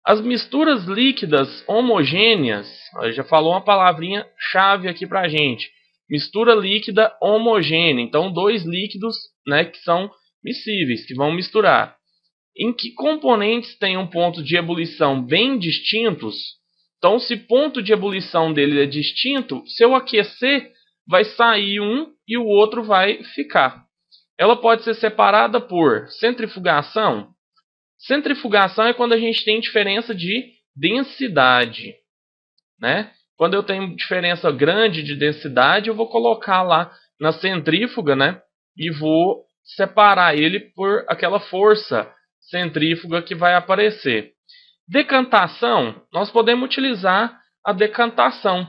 As misturas líquidas homogêneas, já falou uma palavrinha chave aqui para a gente. Mistura líquida homogênea. Então, dois líquidos, né, que são miscíveis, que vão misturar. Em que componentes têm um ponto de ebulição bem distintos? Então, se ponto de ebulição dele é distinto, se eu aquecer, vai sair um e o outro vai ficar. Ela pode ser separada por centrifugação. Centrifugação é quando a gente tem diferença de densidade, né? Quando eu tenho diferença grande de densidade, eu vou colocar lá na centrífuga, né? E vou separar ele por aquela força centrífuga que vai aparecer. Decantação, nós podemos utilizar a decantação.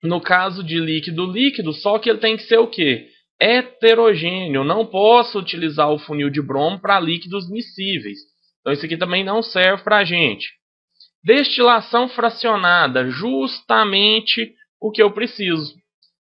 No caso de líquido-líquido, só que ele tem que ser o quê? Heterogêneo. Não posso utilizar o funil de bromo para líquidos miscíveis. Então isso aqui também não serve para a gente. Destilação fracionada, justamente o que eu preciso.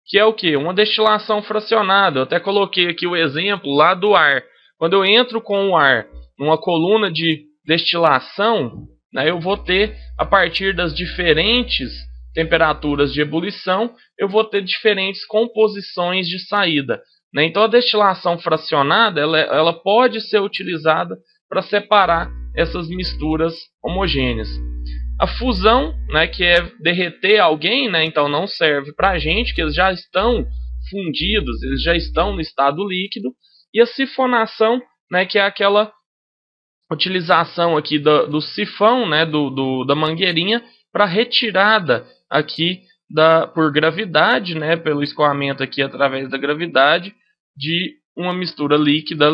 Que é o quê? Uma destilação fracionada. Eu até coloquei aqui o exemplo lá do ar. Quando eu entro com o ar numa coluna de destilação, né, eu vou ter, a partir das diferentes temperaturas de ebulição, eu vou ter diferentes composições de saída, né? Então a destilação fracionada ela pode ser utilizada para separar essas misturas homogêneas. A fusão, né, que é derreter alguém, né, então não serve para a gente, que eles já estão fundidos, eles já estão no estado líquido. E a sifonação, né, que é aquela utilização aqui do sifão, né, da mangueirinha, para retirada aqui por gravidade, né, pelo escoamento aqui através da gravidade, de uma mistura líquida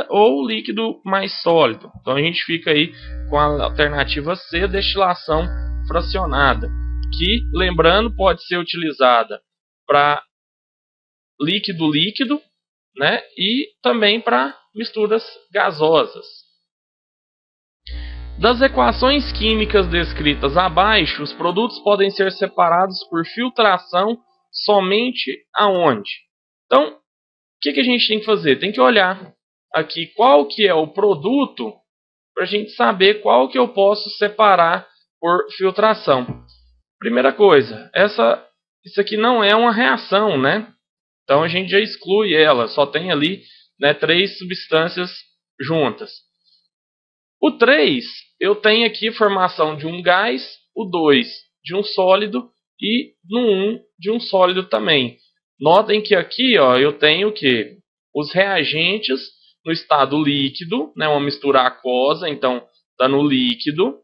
ou líquido mais sólido. Então a gente fica aí com a alternativa C, destilação fracionada, que, lembrando, pode ser utilizada para líquido-líquido, né, e também para misturas gasosas. Das equações químicas descritas abaixo, os produtos podem ser separados por filtração somente aonde? Então, o que a gente tem que fazer? Tem que olhar aqui qual que é o produto para a gente saber qual que eu posso separar por filtração. Primeira coisa, isso aqui não é uma reação, né? Então a gente já exclui ela, só tem ali, né, 3 substâncias juntas. O 3, eu tenho aqui formação de um gás, o 2 de um sólido e no 1 de um sólido também. Notem que aqui, ó, eu tenho o quê? Os reagentes no estado líquido, né, uma mistura aquosa, então está no líquido,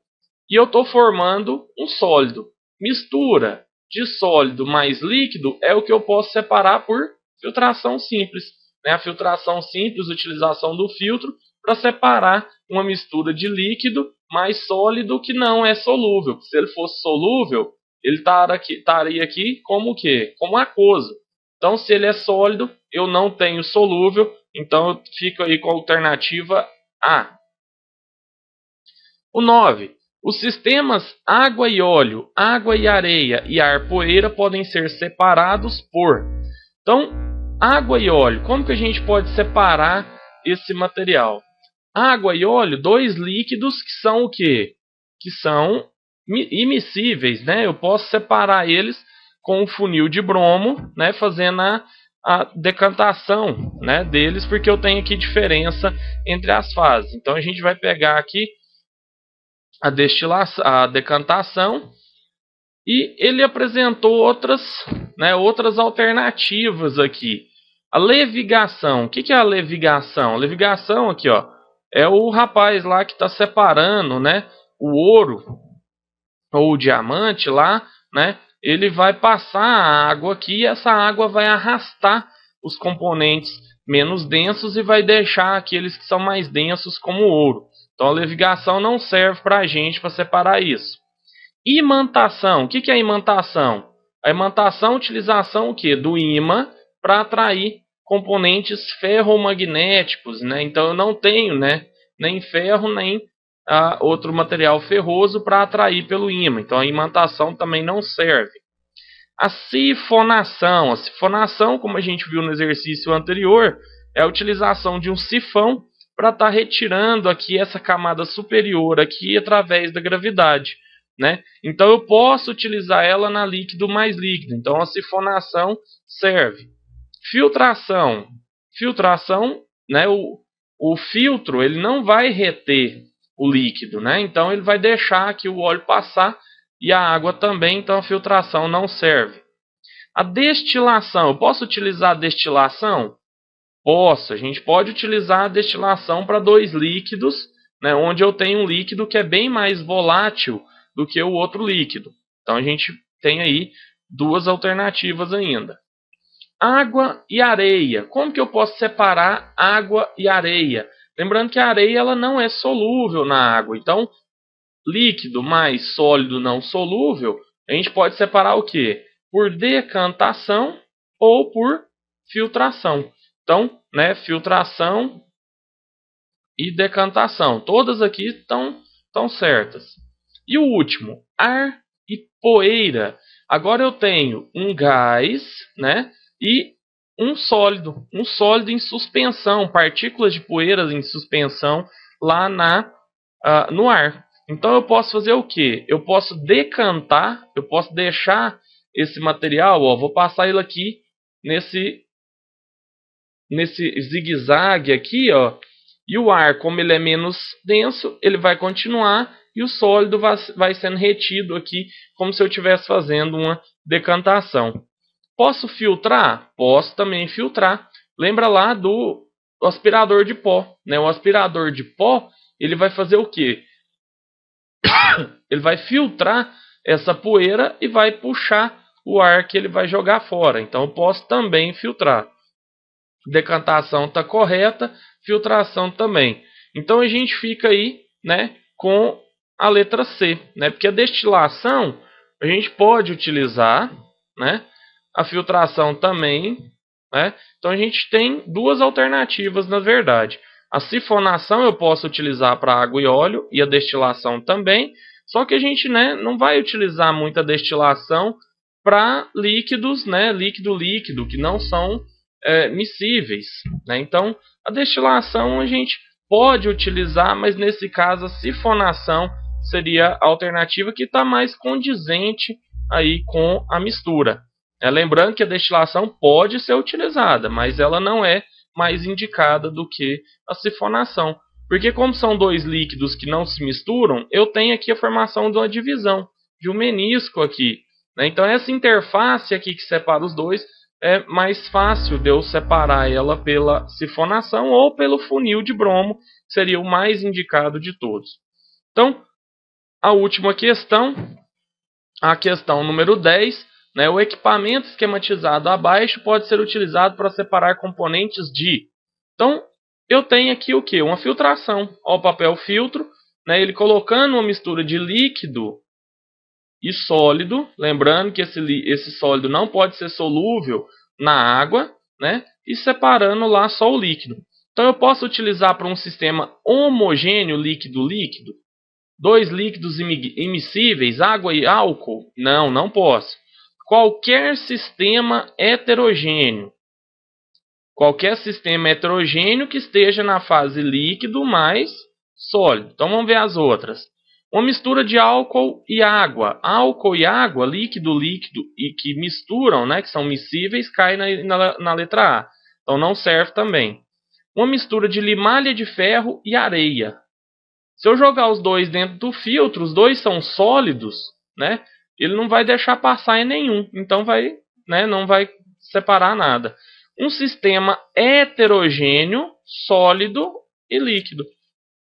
e eu estou formando um sólido. Mistura de sólido mais líquido é o que eu posso separar por filtração simples, né? A filtração simples, utilização do filtro para separar uma mistura de líquido mais sólido que não é solúvel. Se ele fosse solúvel, ele estaria aqui como o quê? Como aquoso. Então, se ele é sólido, eu não tenho solúvel, então eu fico aí com a alternativa A. O 9. Os sistemas água e óleo, água e areia e ar-poeira podem ser separados por... Então, água e óleo, como que a gente pode separar esse material? Água e óleo, dois líquidos que são o quê? Que são immiscíveis, né? Eu posso separar eles com um funil de bromo, né? Fazendo a decantação, né, deles, porque eu tenho aqui diferença entre as fases. Então a gente vai pegar aqui a decantação, e ele apresentou outras alternativas aqui. A levigação. O que é a levigação? A levigação aqui, ó, é o rapaz lá que está separando, né, o ouro ou o diamante lá, né? Ele vai passar a água aqui e essa água vai arrastar os componentes menos densos e vai deixar aqueles que são mais densos como o ouro. Então a levigação não serve para a gente para separar isso. Imantação. O que é a imantação? A imantação é a utilização o quê? Do ímã para atrair componentes ferromagnéticos, né? Então eu não tenho, né, nem ferro nem outro material ferroso para atrair pelo ímã. Então a imantação também não serve. A sifonação. A sifonação, como a gente viu no exercício anterior, é a utilização de um sifão para estar retirando aqui essa camada superior aqui através da gravidade, né? Então eu posso utilizar ela na líquido mais líquido. Então a sifonação serve. Filtração, né? O filtro ele não vai reter o líquido, né? Então ele vai deixar aqui o óleo passar e a água também. Então a filtração não serve. A destilação, eu posso utilizar a destilação? Posso, a gente pode utilizar a destilação para dois líquidos, né, onde eu tenho um líquido que é bem mais volátil do que o outro líquido. Então a gente tem aí duas alternativas ainda. Água e areia. Como que eu posso separar água e areia? Lembrando que a areia ela não é solúvel na água. Então, líquido mais sólido não solúvel, a gente pode separar o quê? Por decantação ou por filtração. Então, né, filtração e decantação. Todas aqui estão certas. E o último, ar e poeira. Agora eu tenho um gás, né, e um sólido em suspensão, partículas de poeiras em suspensão lá no ar. Então eu posso fazer o quê? Eu posso decantar, eu posso deixar esse material, ó, vou passar ele aqui nesse zigue-zague aqui, ó, e o ar, como ele é menos denso, ele vai continuar e o sólido vai sendo retido aqui, como se eu estivesse fazendo uma decantação. Posso filtrar? Posso também filtrar. Lembra lá do aspirador de pó, né? O aspirador de pó, ele vai fazer o quê? Ele vai filtrar essa poeira e vai puxar o ar que ele vai jogar fora. Então eu posso também filtrar. Decantação está correta, filtração também. Então a gente fica aí, né, com a letra C, né? Porque a destilação a gente pode utilizar, né? A filtração também, né? Então a gente tem duas alternativas na verdade. A sifonação eu posso utilizar para água e óleo e a destilação também. Só que a gente, né, não vai utilizar muita destilação para líquidos, né, líquido, que não são miscíveis, né? Então a destilação a gente pode utilizar, mas nesse caso a sifonação seria a alternativa que está mais condizente aí com a mistura. Lembrando que a destilação pode ser utilizada, mas ela não é mais indicada do que a sifonação. Porque como são dois líquidos que não se misturam, eu tenho aqui a formação de uma divisão, de um menisco aqui, né? Então essa interface aqui que separa os dois, é mais fácil de eu separar ela pela sifonação ou pelo funil de bromo, que seria o mais indicado de todos. Então, a última questão, a questão número 10, né, o equipamento esquematizado abaixo pode ser utilizado para separar componentes de... Então, eu tenho aqui o que? Uma filtração. Ó, o papel filtro, né, ele colocando uma mistura de líquido e sólido, lembrando que esse sólido não pode ser solúvel na água, né? E separando lá só o líquido. Então eu posso utilizar para um sistema homogêneo líquido-líquido, dois líquidos immiscíveis, água e álcool? Não, não posso. Qualquer sistema heterogêneo. Qualquer sistema heterogêneo que esteja na fase líquido mais sólido. Então vamos ver as outras. Uma mistura de álcool e água, líquido, e que misturam, né, que são miscíveis, cai na letra A. Então não serve também. Uma mistura de limalha de ferro e areia. Se eu jogar os dois dentro do filtro, os dois são sólidos, né, ele não vai deixar passar em nenhum. Então não vai separar nada. Um sistema heterogêneo, sólido e líquido.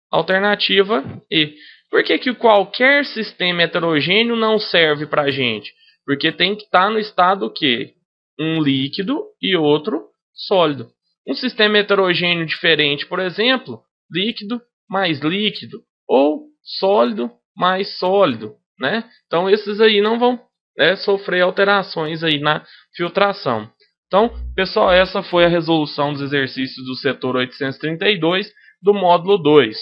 Alternativa E. Por que qualquer sistema heterogêneo não serve para a gente? Porque tem que estar no estado o quê? Um líquido e outro sólido. Um sistema heterogêneo diferente, por exemplo, líquido mais líquido ou sólido mais sólido, né? Então esses aí não vão sofrer alterações aí na filtração. Então, pessoal, essa foi a resolução dos exercícios do setor 832 do módulo 2.